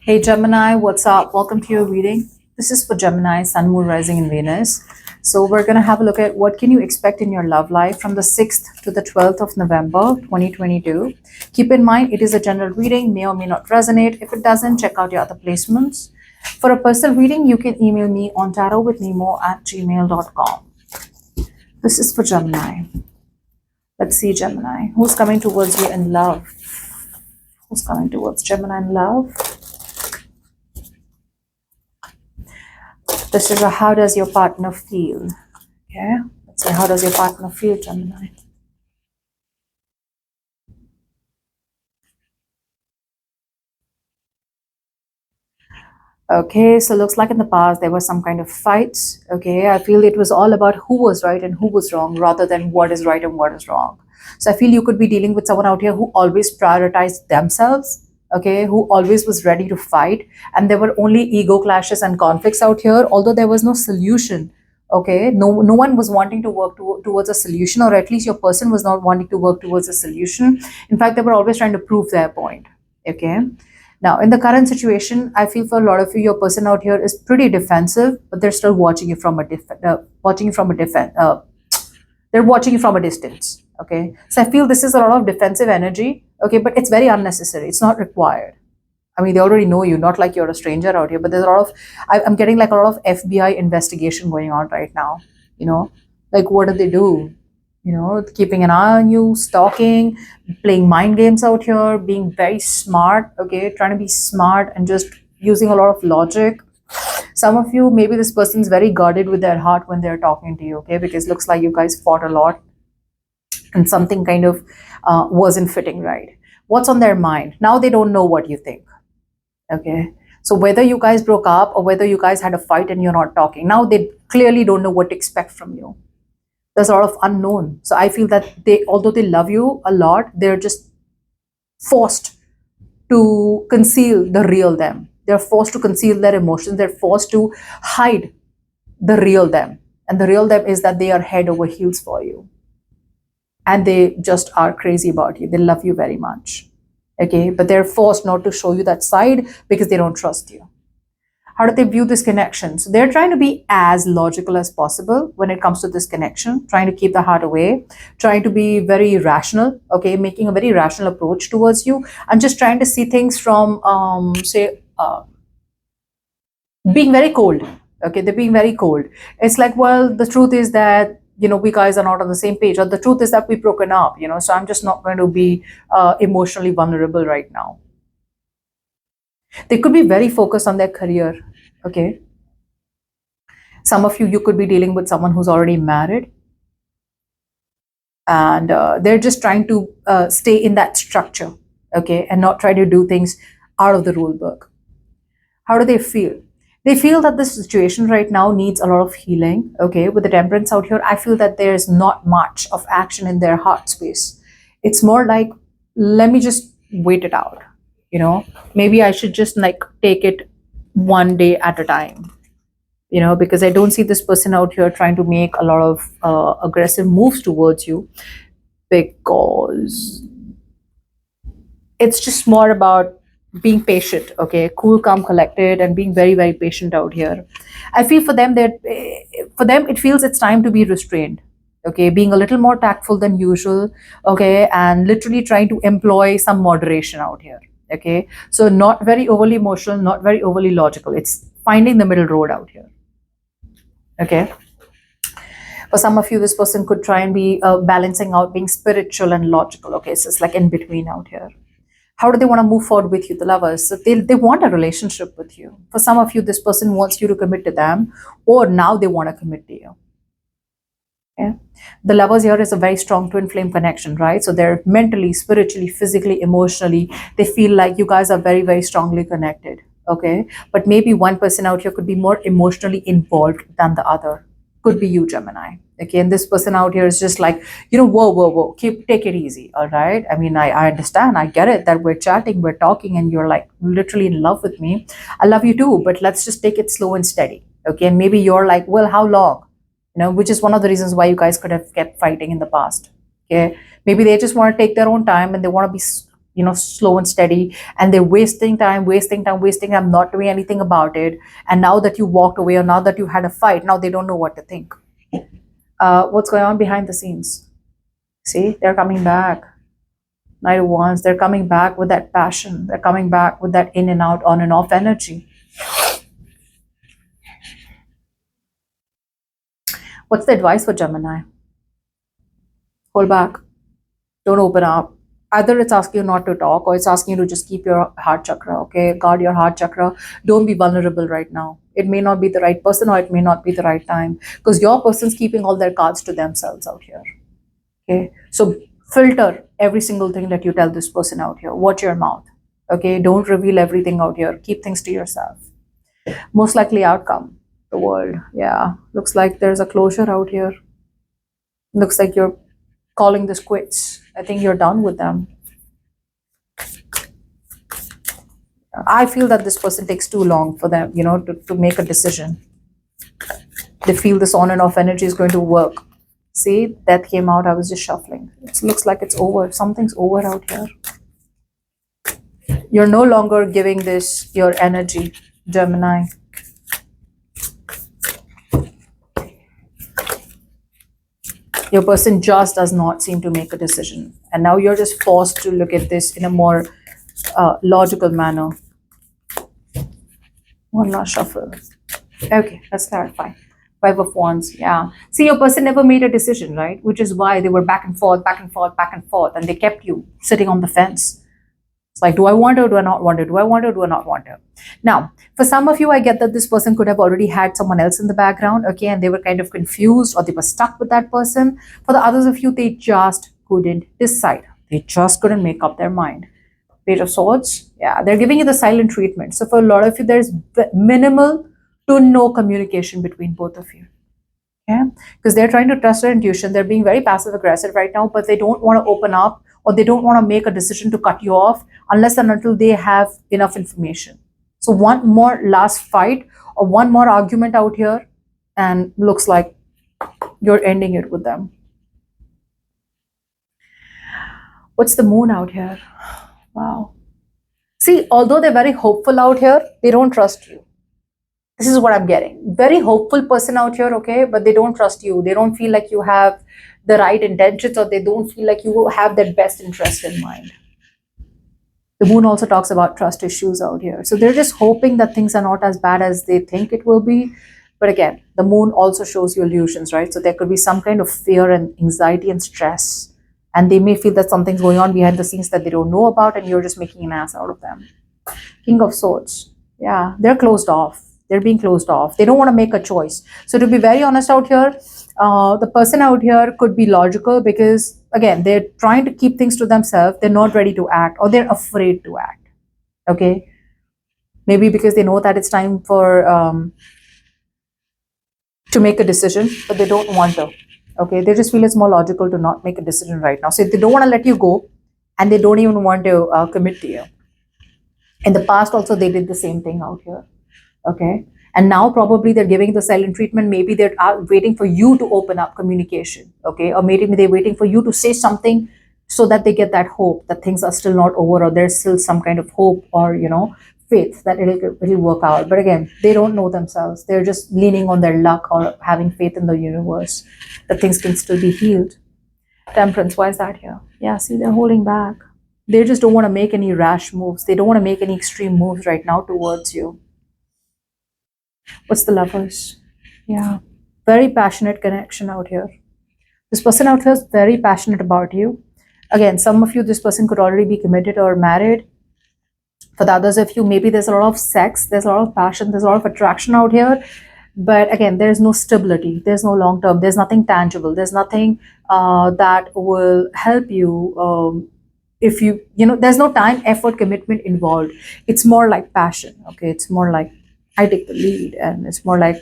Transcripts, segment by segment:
Hey Gemini, what's up? Welcome to your reading. This is for Gemini, Sun, Moon, Rising, in Venus. So we're gonna have a look at what can you expect in your love life from the 6th to the 12th of November, 2022. Keep in mind, it is a general reading, may or may not resonate. If it doesn't, check out your other placements. For a personal reading, you can email me on tarotwithnemo@gmail.com. This is for Gemini. Let's see, Gemini. Who's coming towards you in love? Who's coming towards Gemini in love? This is a how does your partner feel? Okay, let's say how does your partner feel, Gemini? Okay, so looks like in the past there was some kind of fights. Okay, I feel it was all about who was right and who was wrong rather than what is right and what is wrong. So I feel you could be dealing with someone out here who always prioritized themselves. Okay, who always was ready to fight, and there were only ego clashes and conflicts out here, although there was no solution. Okay, no one was wanting to work towards a solution, or at least your person was not wanting to work towards a solution. In fact, they were always trying to prove their point. Okay, now, in the current situation, I feel for a lot of you, your person out here is pretty defensive, but they're still watching you from a they're watching you from a distance. Okay, so I feel this is a lot of defensive energy. Okay, but it's very unnecessary. It's not required. I mean, they already know you, not like you're a stranger out here. But there's a lot of I'm getting like a lot of FBI investigation going on right now. You know, like what do they do? Keeping an eye on you, stalking, playing mind games out here, being very smart, okay, trying to be smart and just using a lot of logic. Some of you, maybe this person's very guarded with their heart when they're talking to you, okay, because looks like you guys fought a lot and something kind of wasn't fitting right. What's on their mind? Now they don't know what you think, okay. So whether you guys broke up or whether you guys had a fight and you're not talking, now they clearly don't know what to expect from you. There's a lot of unknown. So I feel that although they love you a lot, they're just forced to conceal the real them. They're forced to conceal their emotions. They're forced to hide the real them. And the real them is that they are head over heels for you. And they just are crazy about you. They love you very much. Okay. But they're forced not to show you that side because they don't trust you. How do they view this connection? So they're trying to be as logical as possible when it comes to this connection, trying to keep the heart away, trying to be very rational, okay, making a very rational approach towards you, and just trying to see things from, being very cold. Okay, they're being very cold. It's like, well, the truth is that, we guys are not on the same page, or the truth is that we've broken up, so I'm just not going to be emotionally vulnerable right now. They could be very focused on their career, okay? Some of you could be dealing with someone who's already married, and they're just trying to stay in that structure, okay, and not try to do things out of the rule book. How do they feel? They feel that this situation right now needs a lot of healing, okay? With the Temperance out here, I feel that there's not much of action in their heart space. It's more like, let me just wait it out. Maybe I should just like take it one day at a time, because I don't see this person out here trying to make a lot of aggressive moves towards you, because it's just more about being patient, okay, cool, calm, collected, and being very, very patient out here. I feel for them that it feels it's time to be restrained, okay, being a little more tactful than usual, okay, and literally trying to employ some moderation out here. Okay, so not very overly emotional, not very overly logical. It's finding the middle road out here. Okay, for some of you, this person could try and be balancing out being spiritual and logical. Okay, so it's like in between out here. How do they want to move forward with you, the lovers? So they want a relationship with you. For some of you, this person wants you to commit to them, or now they want to commit to you. Yeah. The lovers here is a very strong twin flame connection, right? So they're mentally, spiritually, physically, emotionally, they feel like you guys are very, very strongly connected. Okay. But maybe one person out here could be more emotionally involved than the other. Could be you, Gemini. Okay. And this person out here is just like, whoa, take it easy. All right. I mean, I understand. I get it that we're chatting, we're talking, and you're like literally in love with me. I love you too, but let's just take it slow and steady. Okay. And maybe you're like, well, how long? Which is one of the reasons why you guys could have kept fighting in the past. Okay, maybe they just want to take their own time and they want to be slow and steady, and they're wasting time, not doing anything about it. And now that you walked away, or now that you had a fight, now they don't know what to think. What's going on behind the scenes? See, they're coming back. Knight of Wands, they're coming back with that passion. They're coming back with that in and out, on and off energy. What's the advice for Gemini? Hold back. Don't open up. Either it's asking you not to talk, or it's asking you to just keep your heart chakra, okay? Guard your heart chakra. Don't be vulnerable right now. It may not be the right person, or it may not be the right time, because your person's keeping all their cards to themselves out here, okay? So filter every single thing that you tell this person out here. Watch your mouth, okay? Don't reveal everything out here. Keep things to yourself. Most likely outcome, the world. Yeah, looks like there's a closure out here. Looks like you're calling this quits. I think you're done with them. I feel that this person takes too long for them, to make a decision. They feel this on and off energy is going to work. See, that came out. I was just shuffling. It looks like it's over. Something's over out here. You're no longer giving this your energy, Gemini. Your person just does not seem to make a decision. And now you're just forced to look at this in a more logical manner. One last shuffle. Okay, let's clarify. Five of Wands, yeah. See, your person never made a decision, right? Which is why they were back and forth, back and forth, back and forth. And they kept you sitting on the fence. It's like, do I want to, or do I not want to? Do I want to, or do I not want to? Now, for some of you, I get that this person could have already had someone else in the background, okay, and they were kind of confused, or they were stuck with that person. For the others of you, they just couldn't decide. They just couldn't make up their mind. Page of Swords, yeah, they're giving you the silent treatment. So for a lot of you, there's minimal to no communication between both of you. Yeah, because they're trying to trust their intuition. They're being very passive aggressive right now, but they don't want to open up, or they don't want to make a decision to cut you off unless and until they have enough information. So one more last fight, or one more argument out here, and looks like you're ending it with them. What's the Moon out here? Wow. See, although they're very hopeful out here, they don't trust you. This is what I'm getting. Very hopeful person out here, okay, but they don't trust you. They don't feel like you have the right intentions, or they don't feel like you have their best interest in mind. The Moon also talks about trust issues out here. So they're just hoping that things are not as bad as they think it will be. But again, the Moon also shows you illusions, right? So there could be some kind of fear and anxiety and stress. And they may feel that something's going on behind the scenes that they don't know about, and you're just making an ass out of them. King of Swords. Yeah, they're closed off. They're being closed off. They don't want to make a choice. So to be very honest out here, the person out here could be logical, because again, they're trying to keep things to themselves. They're not ready to act, or they're afraid to act. Okay, maybe because they know that it's time for to make a decision, but they don't want to. Okay, they just feel it's more logical to not make a decision right now. So they don't want to let you go, and they don't even want to commit to you. In the past also, they did the same thing out here. Okay, and now probably they're giving the silent treatment. Maybe they're waiting for you to open up communication, okay, or maybe they're waiting for you to say something, so that they get that hope that things are still not over, or there's still some kind of hope, or faith that it'll work out. But again, they don't know themselves. They're just leaning on their luck, or having faith in the universe that things can still be healed. Temperance, why is that here? Yeah, see, they're holding back. They just don't want to make any rash moves. They don't want to make any extreme moves right now towards you. What's the Lovers? Yeah, very passionate connection out here. This person out here is very passionate about you. Again, some of you, this person could already be committed or married. For the others of you, maybe there's a lot of sex, there's a lot of passion, there's a lot of attraction out here. But again, there's no stability, there's no long term, there's nothing tangible, there's nothing that will help you. If there's no time, effort, commitment involved. It's more like passion, okay? It's more like I take the lead, and it's more like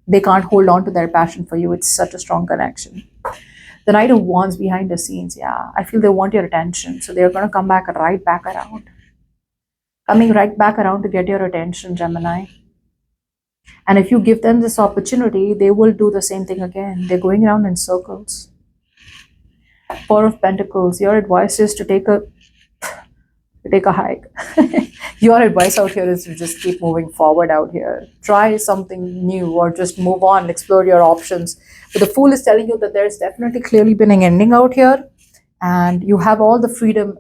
they can't hold on to their passion for you. It's such a strong connection. The Knight of Wands behind the scenes, yeah, I feel they want your attention. So they're going to come back right back around. Coming right back around to get your attention, Gemini. And if you give them this opportunity, they will do the same thing again. They're going around in circles. Four of Pentacles, your advice is to take a take a hike. Your advice out here is to just keep moving forward out here. Try something new or just move on, explore your options. But the Fool is telling you that there's definitely clearly been an ending out here, and you have all the freedom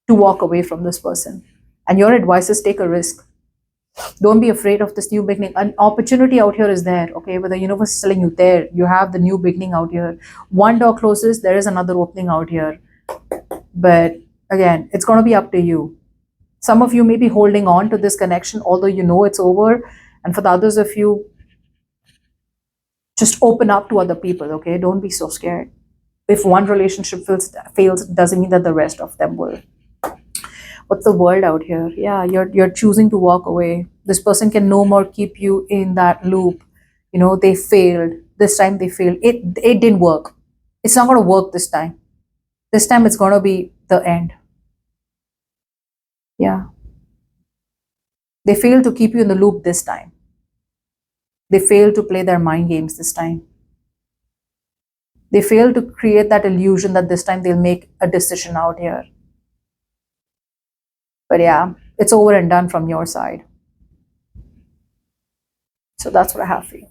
to walk away from this person. And your advice is take a risk. Don't be afraid of this new beginning. An opportunity out here is there, okay? But the universe is telling you there, you have the new beginning out here. One door closes, there is another opening out here. But again, it's going to be up to you. Some of you may be holding on to this connection, although you know it's over. And for the others of you, just open up to other people, okay? Don't be so scared. If one relationship fails, it doesn't mean that the rest of them will. What's the world out here? Yeah, you're choosing to walk away. This person can no more keep you in that loop. You know, they failed. This time they failed. It didn't work. It's not going to work this time. This time it's going to be the end. Yeah. They failed to keep you in the loop this time. They failed to play their mind games this time. They failed to create that illusion that this time they'll make a decision out here. But yeah, it's over and done from your side. So that's what I have for you.